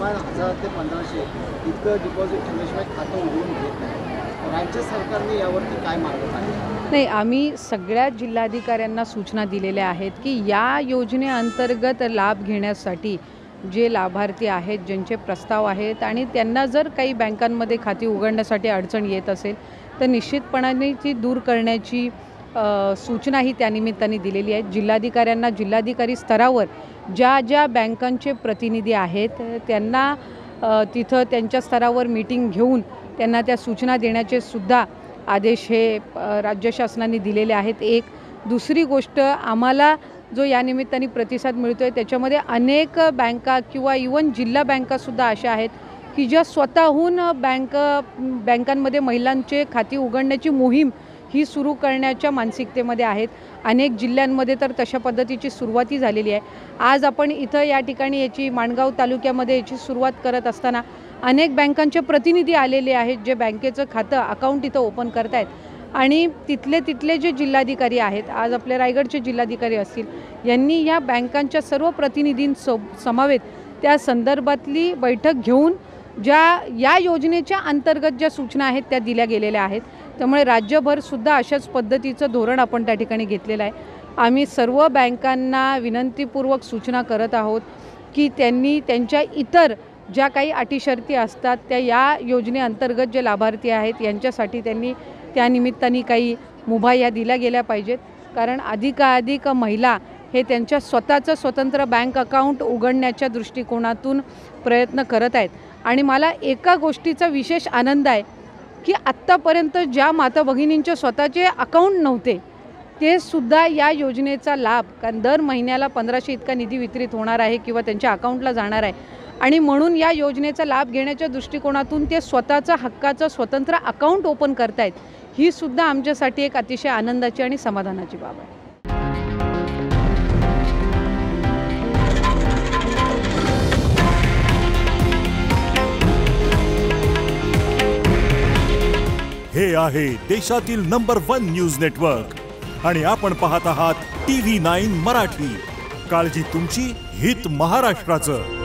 16,000 ते 1500 इतकं डिपॉझिट ठेवल्याशिवाय खातं उघडून घेत नाही। राज्य सरकारने यावरती काय मार्ग काढला? नाही, आम्ही सगळ्या जिल्हाधिकाऱ्यांना सूचना दिलेल्या आहेत की या योजनेअंतर्गत लाभ घेण्यासाठी जे लाभार्थी आहेत, ज्यांचे प्रस्ताव आहेत आणि त्यांना जर काही बँकांमध्ये खाती उघडण्यासाठी अडचण येत असेल तर निश्चितपणाने ती दूर करण्याची सूचनाही त्यानिमित्ताने दिलेली आहे। जिल्हाधिकाऱ्यांना जिल्हाधिकारी स्तरावर ज्या ज्या बँकांचे प्रतिनिधी आहेत त्यांना तिथं त्यांच्या स्तरावर मीटिंग घेऊन त्यांना त्या सूचना देण्याचे सुद्धा आदेश हे राज्य शासनाने दिलेले आहेत। एक दुसरी गोष्ट, आम्हाला जो या निमित्ताने प्रतिसाद मिळतो आहे त्याच्यामध्ये अनेक बँका किंवा इवन जिल्हा बँकासुद्धा अशा आहेत की ज्या स्वतःहून बँकांमध्ये महिलांचे खाती उघडण्याची मोहीम ही सुरू करण्याच्या मानसिकतेमध्ये आहेत। अनेक जिल्ह्यांमध्ये तर तशा पद्धतीची सुरुवातही झालेली आहे। आज आपण इथं या ठिकाणी याची माणगाव तालुक्यामध्ये याची सुरुवात करत असताना अनेक बँकांचे प्रतिनिधी आलेले आहेत जे बँकेचं खातं अकाउंट इथं ओपन करत आहेत आणि तिथले जे जिल्हाधिकारी आहेत, आज आपले रायगडचे जिल्हाधिकारी असतील, यांनी या बँकांच्या सर्व समवेत त्या संदर्भातली बैठक घेऊन या योजनेच्या अंतर्गत ज्या सूचना आहेत त्या दिल्या गेलेल्या आहेत। त्यामुळे राज्यभर सुद्धा अशाच पद्धतीचं धोरण आपण त्या ठिकाणी घेतलेलं आहे। आम्ही सर्व बँकांना विनंतीपूर्वक सूचना करत आहोत की त्यांनी त्यांच्या इतर ज्या काही अटी शर्ती असतात त्या या योजनेअंतर्गत जे लाभार्थी आहेत यांच्यासाठी त्यांनी त्यानिमित्ताने काही मुभा या दिल्या गेल्या पाहिजेत, कारण अधिकाधिक महिला हे त्यांच्या स्वतःचं स्वतंत्र बँक अकाउंट उघडण्याच्या दृष्टिकोनातून प्रयत्न करत आहेत। आणि मला एका गोष्टीचा विशेष आनंद आहे की आत्तापर्यंत ज्या माता भगिनींचे स्वतःचे अकाउंट नव्हते ते सुद्धा या योजनेचा लाभ, कारण दर महिन्याला 1500 इतका निधी वितरित होणार आहे किंवा त्यांच्या अकाउंटला जाणार आहे आणि म्हणून या योजनेचा लाभ घेण्याच्या दृष्टिकोनातून ते स्वतःचं हक्काचं स्वतंत्र अकाउंट ओपन करतायत। ही सुद्धा आमच्यासाठी एक अतिशय आनंदाची आणि समाधानाची बाब आहे। हे आहे देशातील नंबर 1 न्यूज नेटवर्क आणि आपण पाहत आहात TV9 मराठी। काळजी तुमची, हित महाराष्ट्राचं।